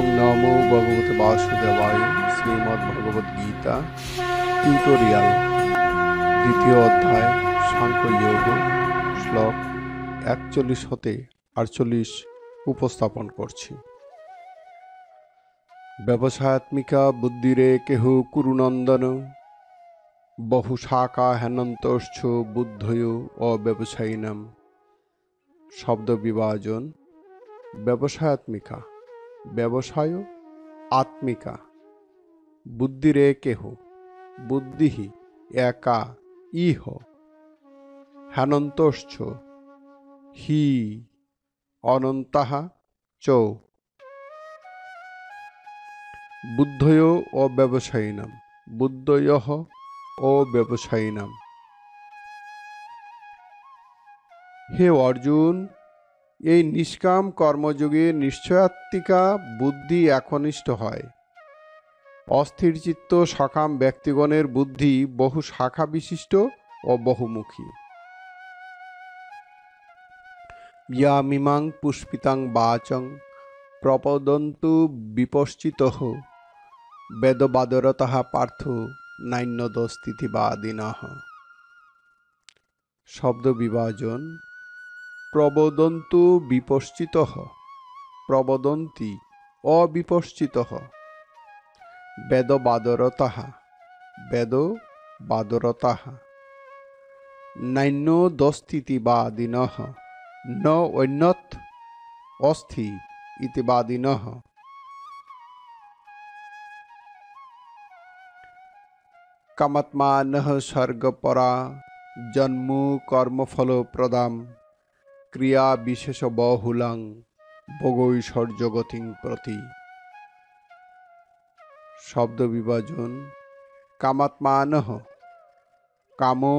ওং নমো ভগবতে বাসুদেবায়। শ্রীমদ্ ভগবদ গীতা টিউটোরিয়াল, দ্বিতীয় অধ্যায় সাংখ্য যোগ, শ্লোক 41 হতে 48 উপস্থাপন করছি। ব্যবসায়াত্মিকা বুদ্ধিরে কেহ কুরুনন্দন, বহু শাখা হেনন্তশ্চ বুদ্ধয় অব্যবসায়িনাম। শব্দ বিভাজন। ব্যবসায়াত্মিকা ব্যবসায় আত্মিকা, বুদ্ধিরে কেহ বুদ্ধি একা ইহ, হেনন্তশ্চ হি অনন্তঃ চ, বুদ্ধয় অব্যবসায়িনাম বুদ্ধয়ঃ অব্যবসায়িনাম। হে অর্জুন, এই নিষ্কাম কর্মযোগে নিশ্চয়াত্মিকা বুদ্ধি একনিষ্ঠ হয়। অস্থির চিত্ত সকাম ব্যক্তিগণের বুদ্ধি বহু শাখা বিশিষ্ট ও বহুমুখী। ইয়ামিমাং পুষ্পিতাং বাচং প্রপদন্তু বিপশ্চিতঃ, বেদবাদরতঃ পার্থ নান্যদস্তিতিবাদিনঃ। শব্দ বিভাজন। প্রবদন্তু বিপশ্চিতঃ, প্রবদন্তি অবিপশ্চিতঃ, বেদবাদরতঃ বেদবাদরতঃ, নান্যদস্তিতিবাদিনঃ ন অন্যৎ অস্থি ইতিবাদিনঃ। কামাত্মানঃ স্বর্গপরা জন্ম কর্মফল প্রদাম, ক্রিয়া বিশেষ বহুলাং ভোগৈশ্বর্যগতিং প্রতি। শব্দ বিভাজন। কামাত্মানঃ কামো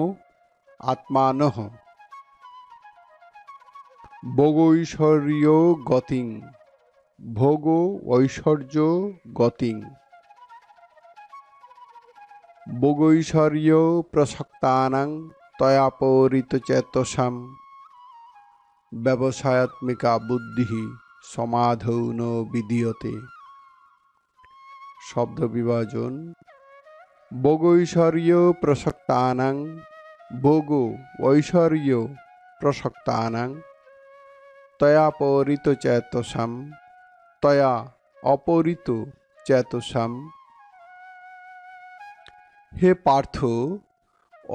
আত্মানঃ, ভোগৈশ্বর্য গতিং ভোগ ঐশ্বর্য গতিং, ভোগৈশ্বর্য প্রসক্তানাং তয়াপরিতচেতসাম। ব্যবসায়াত্মিকা বুদ্ধি সমাধৌ ন বিধীয়তে। শব্দ বিভাজন। ভোগৈশ্বর্য প্রসক্তানাং ভোগ ঐশ্বর্য প্রসক্তানাং তয়াপরিত চেতসাম তয়া অপরিত চেতসাম। হে পার্থ,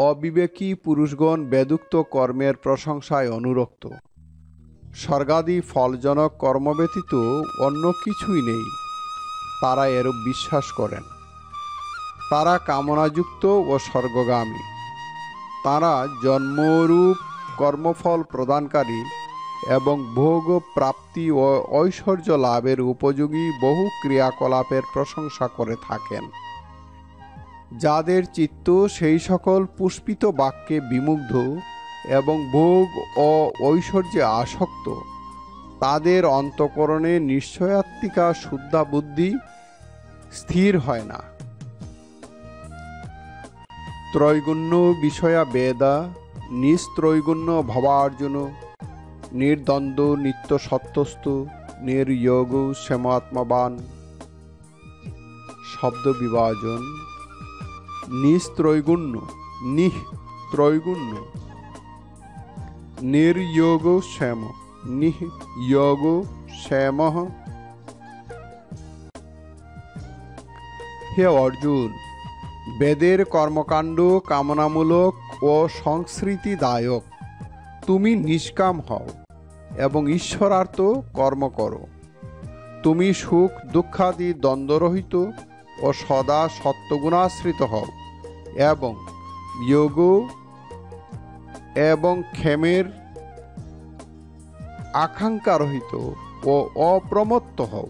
অবিবেকী পুরুষগণ বেদুক্ত কর্মের প্রশংসায় অনুরক্ত। স্বর্গাদি ফলজনক কর্ম ব্যতীত অন্য কিছুই নেই, তারা এরূপ বিশ্বাস করেন। তারা কামনাযুক্ত ও স্বর্গগামী। তারা জন্মরূপ কর্মফল প্রদানকারী এবং ভোগ প্রাপ্তি ও ঐশ্বর্য লাভের উপযোগী বহু ক্রিয়াকলাপের প্রশংসা করে থাকেন। যাদের চিত্ত সেই সকল পুষ্পিত বাক্যে বিমুগ্ধ এবং ভোগ ও ঐশ্বর্যে আসক্ত, তাদের অন্তঃকরণে নিশ্চয়াত্মিকা শুদ্ধা বুদ্ধি স্থির হয় না। ত্রৈগুণ্য বিষয়া বেদা নিস্ত্রৈগুণ্য ভবার্জুন, নির্দ্বন্দ্ব নিত্য সত্যস্তু নির্যোগ শ্যামাত্মবান। শব্দ বিভাজন। নিস্ত্রৈগুণ্য ত্রৈগুণ্য, নির্যোগ শ্যাম যোগ শ্যাম। হে অর্জুন, বেদের কর্মকাণ্ড কামনামূলক ও সংস্কৃতিদায়ক। তুমি নিষ্কাম হও এবং ঈশ্বরার্থ কর্ম করো। তুমি সুখ দুঃখাদি দ্বন্দ্বরহিত ও সদা সত্যগুণাশ্রিত হও এবং যোগ এবং ক্ষেমের আকাঙ্ক্ষা রহিত ও অপ্রমত্ত হও।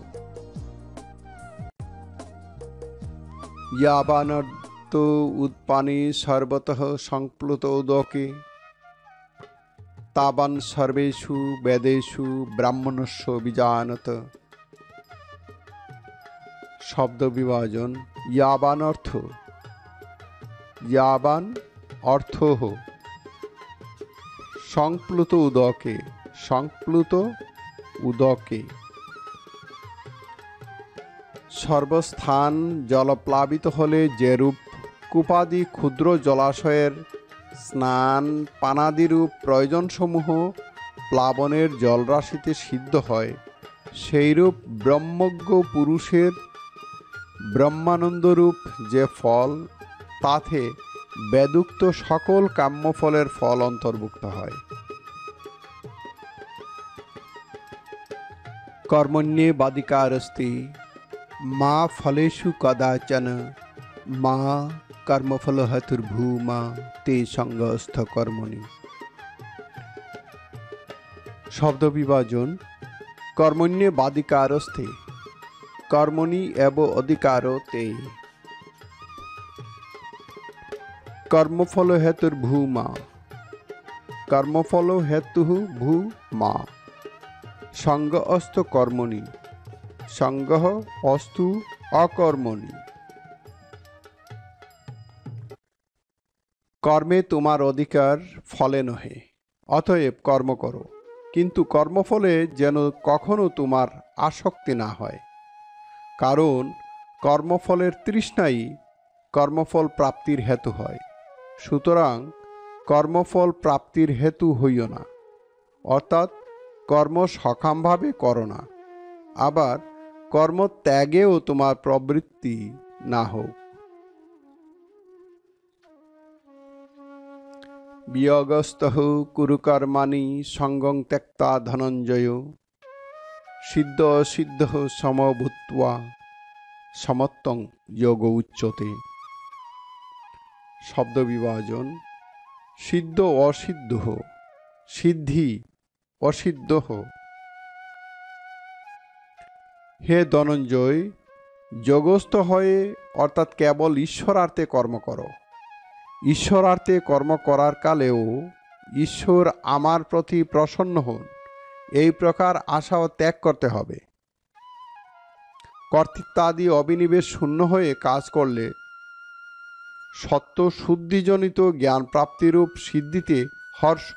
ইয়াবানর্দ উৎপানে সর্বতঃ সংপ্লুত উদকে, তাবান সর্বেষু বেদেষু ব্রাহ্মণস্য বিজানত। শব্দ বিভাজন। ইয়াবান অর্থ সংপ্লুত উদকে সর্বস্থান জলপ্লাবিত হলে যেরূপ কূপাদি ক্ষুদ্র জলাশয়ের স্নান পানাদিরূপ প্রয়োজনসমূহ প্লাবনের জলরাশিতে সিদ্ধ হয়, সেইরূপ ব্রহ্মজ্ঞ পুরুষের ব্রহ্মানন্দরূপ যে ফল, তাতে বেদুক্ত সকল কাম্যফলের ফল অন্তর্ভুক্ত হয়। কর্মণ্যে বাদিকারস্তি মা ফলেষু কদাচন মা কর্মফল হেতুর্ভূমা তে সঙ্গস্থ কর্মণি। শব্দ বিভাজন। কর্মণ্যে বাদিকারস্তে কর্মণি এব অধিকারো তে। কর্মফল হেতুর্ভূমা কর্মফল হেতু ভূমা। সঙ্গ অস্ত কর্মণি সঙ্গ অস্তু অকর্মণি। কর্মে তোমার অধিকার, ফলে নহে, অতএব কর্ম করো, কিন্তু কর্মফলে যেন কখনো তোমার আসক্তি না হয়, কারণ কর্মফলের তৃষ্ণাই কর্মফল প্রাপ্তির হেতু হয়। সুতরাং কর্মফল প্রাপ্তির হেতু হইও না, অর্থাৎ কর্ম সকামভাবে করো না, আবার কর্ম ত্যাগেও তোমার প্রবৃত্তি না হোক। বিয়োগস্তঃ কুরু কর্মাণি সঙ্গং ত্যক্তা ধনঞ্জয় সিদ্ধ অসিদ্ধ সমভূত্বা সমত্বং যোগ উচ্যতে। শব্দ বিভাজন। সিদ্ধ অসিদ্ধ, সিদ্ধি অসিদ্ধ। হে ধনঞ্জয়, যোগস্থ হয়ে অর্থাৎ কেবল ঈশ্বরার্থে কর্ম করো। ঈশ্বরার্থে কর্ম করার কালেও ঈশ্বর আমার প্রতি প্রসন্ন হন, এই প্রকার আশাও ত্যাগ করতে হবে। কর্তৃত্বাদি অবিনিবেশ শূন্য হয়ে কাজ করলে সত্য শুদ্ধিজনিত জ্ঞান প্রাপ্তিরূপ সিদ্ধিতে হর্ষ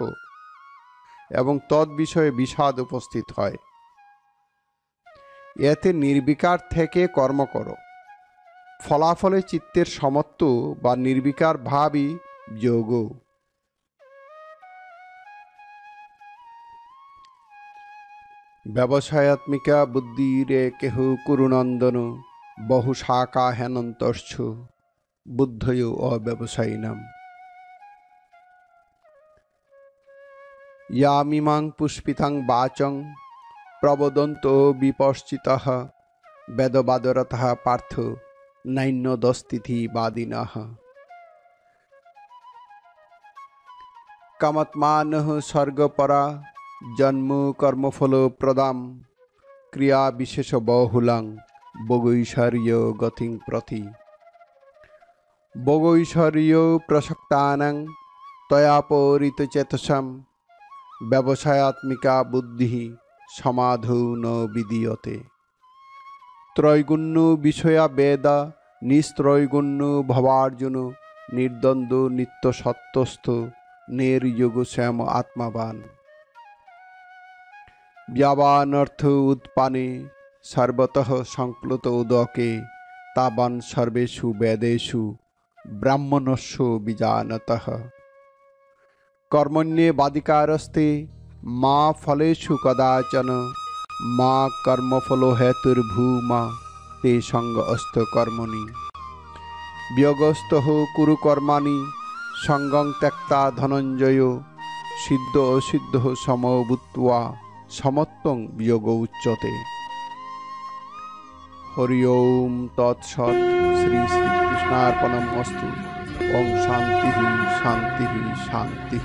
এবং তদ্বিষয়ে বিষাদ উপস্থিত হয়। এতে নির্বিকার থেকে কর্ম করো। ফলাফলে চিত্তের সমত্ব বা নির্বিকার ভাবই যোগ। ব্যবসায়াত্মিকা বুদ্ধিরে কেহ কুরুনন্দন বহু শাখা হেনন্তশ্চ বুদ্ধয় অব্যবসায়িনাম। ইয়ামিমাং পুষ্পিতাং বাচং প্রবদন্ত বিপশ্চিতঃ বেদবাদরতঃ পার্থ নৈন্যদস্তিথি বাদিনঃ। কামাত্মানঃ স্বর্গপরা জন্ম কর্মফল প্রদাম ক্রিয়া বিশেষ বহুলাং ভোগৈশ্বর্য গতিং প্রতি। ভোগৈশ্বর্য প্রসক্তানাং তয়াপরিতচেতসাম ব্যবসায়াত্মিকা বুদ্ধি সমাধৌ ন বিদীয়তে। ত্রৈগুণ্য বিষয়া বেদা নিস্ত্রৈগুণ্য ভবার্জুন নির্দ্বন্দ্ব নিত্য সত্যস্থ নির্যোগ শ্যাম আত্মাবান। ব্যাবানর্থ উৎপানে সর্বতঃ সংপ্লুত উদকে তাবান সর্বেষু বেদেষু ব্রাহ্মণস্য বিজানতঃ। কর্মণ্যে বাদিকারস্তে মা ফলেষু কদাচন মা কর্মফল হেতুর্ভূমা তে সঙ্গ অস্ত কর্মণি। বিয়োগস্থ কুরু কর্মাণি সঙ্গং ত্যক্তা ধনঞ্জয় সিদ্ধ অসিদ্ধ সমভূত্বা সমত্বং বিয়োগ উচ্যতে। হরি ওম তৎসৎ। শ্রী শ্রীকৃষ্ণার্পণমস্তু। ওম শান্তি শান্তি শান্তি।